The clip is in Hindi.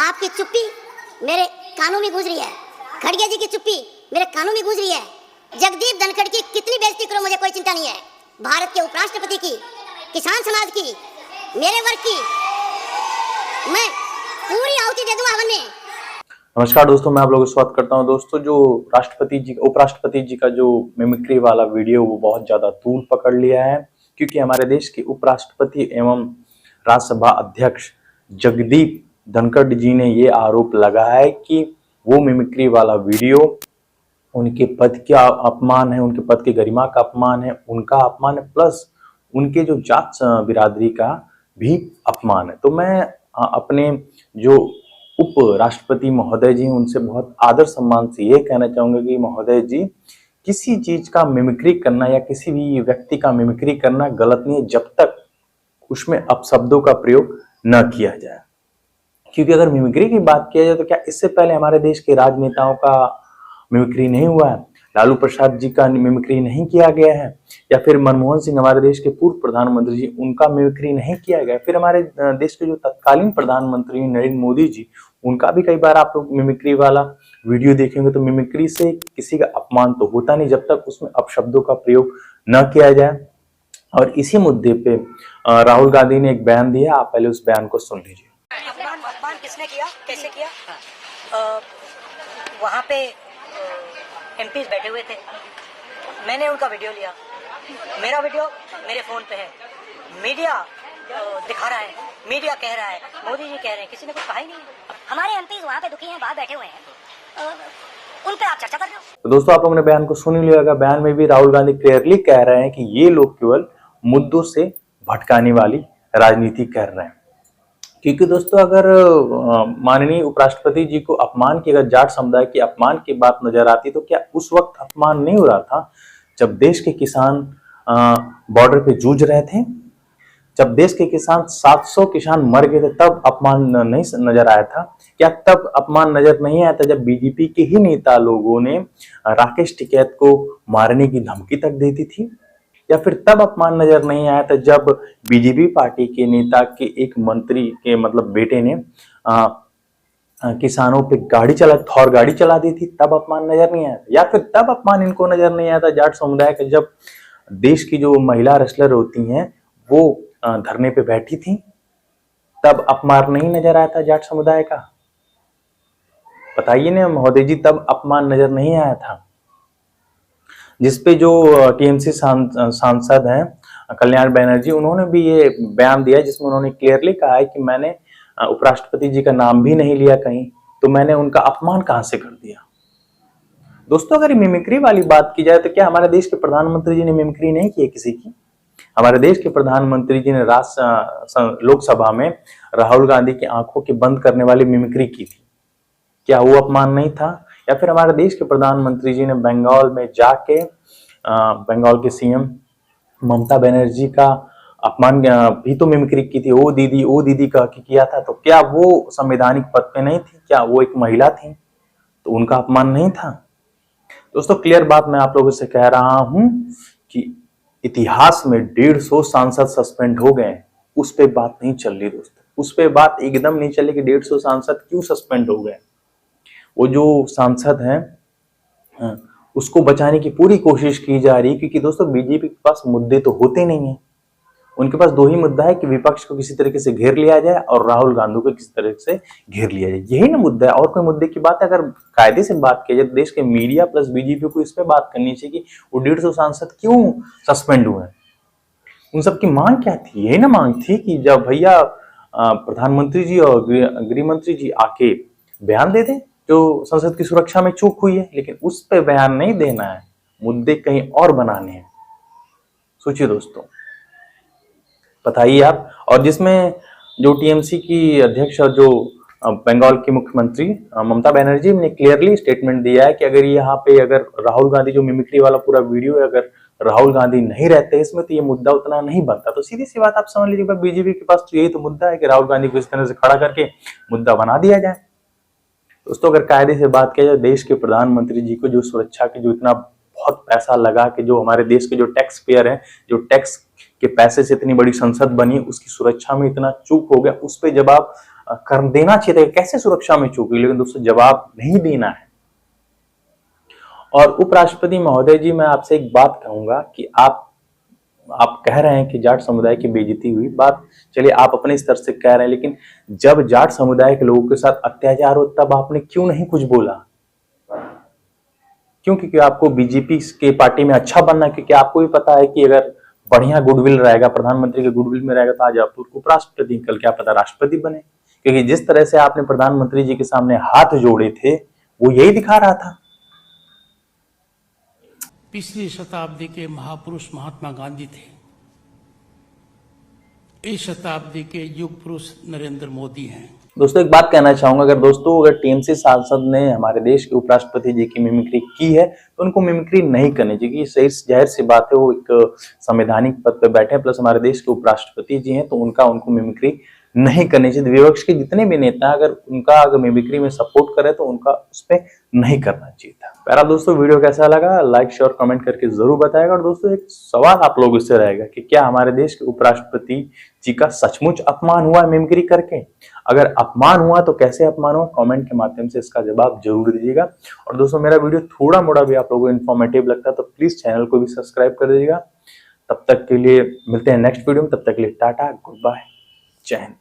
आपकी चुप्पी मेरे कानों में गूंज रही है, खड़गे जी की चुप्पी मेरे कानों में गूंज रही है, जगदीप धनखड़ की कितनी बेइज्जती करो मुझे कोई चिंता नहीं है, भारत के उपराष्ट्रपति की, किसान समाज की, मेरे वर्ग की मैं पूरी आहुति दे दूंगा हवन में। नमस्कार दोस्तों, मैं आप लोगों का स्वागत करता हूं। दोस्तों, जो उपराष्ट्रपति जी का जो मिमिक्री वाला वीडियो वो बहुत ज्यादा तूल पकड़ लिया है, क्योंकि हमारे देश के उपराष्ट्रपति एवं राज्यसभा अध्यक्ष जगदीप धनखड़ जी ने ये आरोप लगाया है कि वो मिमिक्री वाला वीडियो उनके पद का अपमान है, उनके पद की गरिमा का अपमान है, उनका अपमान है, प्लस उनके जो जात बिरादरी का भी अपमान है। तो मैं अपने जो उप राष्ट्रपति महोदय जी उनसे बहुत आदर सम्मान से ये कहना चाहूंगा कि महोदय जी, किसी चीज का मिमिक्री करना या किसी भी व्यक्ति का मिमिक्री करना गलत नहीं है, जब तक उसमें अपशब्दों का प्रयोग न किया जाए। क्योंकि अगर मिमिक्री की बात किया जाए तो क्या इससे पहले हमारे देश के राजनेताओं का मिमिक्री नहीं हुआ है? लालू प्रसाद जी का मिमिक्री नहीं किया गया है? या फिर मनमोहन सिंह हमारे देश के पूर्व प्रधानमंत्री जी, उनका मिमिक्री नहीं किया गया? फिर हमारे देश के जो तत्कालीन प्रधानमंत्री नरेंद्र मोदी जी, उनका भी कई बार आप लोग मिमिक्री वाला वीडियो देखेंगे। तो मिमिक्री से किसी का अपमान तो होता नहीं जब तक उसमें अपशब्दों का प्रयोग न किया जाए। और इसी मुद्दे पे राहुल गांधी ने एक बयान दिया, आप पहले उस बयान को सुन लीजिए। अपमान किसने किया, कैसे किया? वहाँ पे एमपीज बैठे हुए थे, मैंने उनका वीडियो लिया, मेरा वीडियो मेरे फोन पे है, मीडिया दिखा रहा है, मीडिया कह रहा है, मोदी जी कह रहे हैं, किसी ने कुछ कहा ही नहीं। हमारे एमपीज वहाँ पे दुखी हैं, बाहर बैठे हुए हैं, उन पे आप चर्चा कर रहे हो। तो दोस्तों, आप लोगों ने बयान को सुन ही लिया। बयान में भी राहुल गांधी क्लियरली कह रहे हैं कि ये लोग केवल मुद्दों से भटकाने वाली राजनीति कर रहे हैं। क्योंकि दोस्तों, अगर माननीय उपराष्ट्रपति जी को अपमान की, अगर जाट समुदाय के अपमान की बात नजर आती तो क्या उस वक्त अपमान नहीं हो रहा था जब देश के किसान बॉर्डर पे जूझ रहे थे? जब देश के किसान 700 किसान मर गए थे तब अपमान नहीं नजर आया था? क्या तब अपमान नजर नहीं आया था जब बीजेपी के ही नेता लोगों ने राकेश टिकैत को मारने की धमकी तक दी थी? या फिर तब अपमान नजर नहीं आया था जब बीजेपी पार्टी के नेता के एक मंत्री के बेटे ने किसानों पे थौर गाड़ी चला दी थी? तब अपमान नजर नहीं आया? या फिर तब अपमान इनको नजर नहीं आया था जाट समुदाय का जब देश की जो महिला रेसलर होती हैं वो धरने पे बैठी थी? तब अपमान नहीं नजर आया था जाट समुदाय का? बताइए ना महोदय जी, तब अपमान नजर नहीं आया था? जिसपे जो टीएमसी सांसद हैं कल्याण बनर्जी, उन्होंने भी ये बयान दिया जिसमें उन्होंने क्लियरली कहा है कि मैंने उपराष्ट्रपति जी का नाम भी नहीं लिया कहीं, तो मैंने उनका अपमान कहां से कर दिया? दोस्तों, अगर मिमिक्री वाली बात की जाए तो क्या हमारे देश के प्रधानमंत्री जी ने मिमिक्री नहीं की है किसी की? हमारे देश के प्रधानमंत्री जी ने लोकसभा में राहुल गांधी की आंखों के बंद करने वाली मिमिक्री की थी। क्या वो अपमान नहीं था? या फिर हमारे देश के प्रधानमंत्री जी ने बंगाल में जाके बंगाल के सीएम ममता बनर्जी का अपमान भी तो मिमिक्री की थी, ओ दीदी कह के किया था। तो क्या वो संवैधानिक पद पे नहीं थी? क्या वो एक महिला थी? तो उनका अपमान नहीं था? दोस्तों, क्लियर बात मैं आप लोगों से कह रहा हूं कि इतिहास में 150 सांसद सस्पेंड हो गए, उस पे बात नहीं चल रही दोस्तों। उस पे बात एकदम नहीं चली कि 150 सांसद क्यों सस्पेंड हो गए। वो जो सांसद हैं उसको बचाने की पूरी कोशिश की जा रही है, क्योंकि दोस्तों बीजेपी के पास मुद्दे तो होते नहीं है। उनके पास दो ही मुद्दा है कि विपक्ष को किसी तरीके से घेर लिया जाए और राहुल गांधी को किसी तरह से घेर लिया जाए। यही ना मुद्दा है, और कोई मुद्दे की बात है? अगर कायदे से बात की जाए देश के मीडिया प्लस बीजेपी को इस पे बात करनी चाहिए कि वो 150 सांसद क्यों सस्पेंड हुए। उन सबकी मांग क्या थी? यही ना मांग थी कि जब भैया प्रधानमंत्री जी और गृह मंत्री जी आके बयान दे दें जो संसद की सुरक्षा में चूक हुई है, लेकिन उस पे बयान नहीं देना है, मुद्दे कहीं और बनाने हैं। सोचिए दोस्तों, बताइए आप। और जिसमें जो टीएमसी की अध्यक्ष और जो बंगाल की मुख्यमंत्री ममता बनर्जी ने क्लियरली स्टेटमेंट दिया है कि अगर राहुल गांधी जो मिमिक्री वाला पूरा वीडियो है, अगर राहुल गांधी नहीं रहते इसमें तो ये मुद्दा उतना नहीं बनता। तो सीधी सी बात आप समझ लीजिए, बीजेपी के पास तो यही तो मुद्दा है कि राहुल गांधी को इस तरह से खड़ा करके मुद्दा बना दिया जाए। दोस्तों, अगर कायदे से बात किया जाए, देश के प्रधानमंत्री जी को जो सुरक्षा के जो इतना बहुत पैसा लगा के जो हमारे देश के जो टैक्स पेयर हैं, जो टैक्स के पैसे से इतनी बड़ी संसद बनी, उसकी सुरक्षा में इतना चूक हो गया, उस पे जब आप कर देना चाहिए था, कैसे सुरक्षा में चूक गई, लेकिन दोस्तों जवाब नहीं देना है। और उपराष्ट्रपति महोदय जी, मैं आपसे एक बात कहूंगा कि आप कह रहे हैं कि जाट समुदाय की बेइज्जती हुई, बात चलिए आप अपने स्तर से कह रहे हैं, लेकिन जब जाट समुदाय के लोगों के साथ अत्याचार हो तब आपने क्यों नहीं कुछ बोला? क्यों? क्योंकि आपको बीजेपी के पार्टी में अच्छा बनना, क्योंकि आपको भी पता है कि अगर बढ़िया गुडविल रहेगा, प्रधानमंत्री के गुडविल में रहेगा, तो आज आप उपराष्ट्रपति, कल क्या पता राष्ट्रपति बने। क्योंकि जिस तरह से आपने प्रधानमंत्री जी के सामने हाथ जोड़े थे वो यही दिखा रहा था। पिछली शताब्दी के महापुरुष महात्मा गांधी थे, इस शताब्दी के युग पुरुष नरेंद्र मोदी हैं। दोस्तों एक बात कहना चाहूंगा, अगर टीएमसी सांसद ने हमारे देश के उपराष्ट्रपति जी की मिमिक्री की है तो उनको मिमिक्री नहीं करनी चाहिए। सही जाहिर सी बात है, वो एक संवैधानिक पद पर बैठे हैं, प्लस हमारे देश के उपराष्ट्रपति जी हैं, तो उनको मिमिक्री नहीं करनी चाहिए। विपक्ष के जितने भी नेता अगर मिमिक्री में सपोर्ट करे तो उनका उस पर नहीं करना चाहिए था। प्यारा दोस्तों, वीडियो कैसा लगा लाइक शेयर कमेंट करके जरूर बताएगा। और दोस्तों एक सवाल आप लोगों से रहेगा कि क्या हमारे देश के उपराष्ट्रपति जी का सचमुच अपमान हुआ है मिमिक्री करके? अगर अपमान हुआ तो कैसे अपमान हुआ, कमेंट के माध्यम से इसका जवाब जरूर दीजिएगा। और दोस्तों मेरा वीडियो थोड़ा मोड़ा भी आप लोगों को इन्फॉर्मेटिव लगता है तो प्लीज चैनल को भी सब्सक्राइब कर दीजिएगा। तब तक के लिए मिलते हैं नेक्स्ट वीडियो में, तब तक के लिए टाटा, गुड बाय, जय हिंद।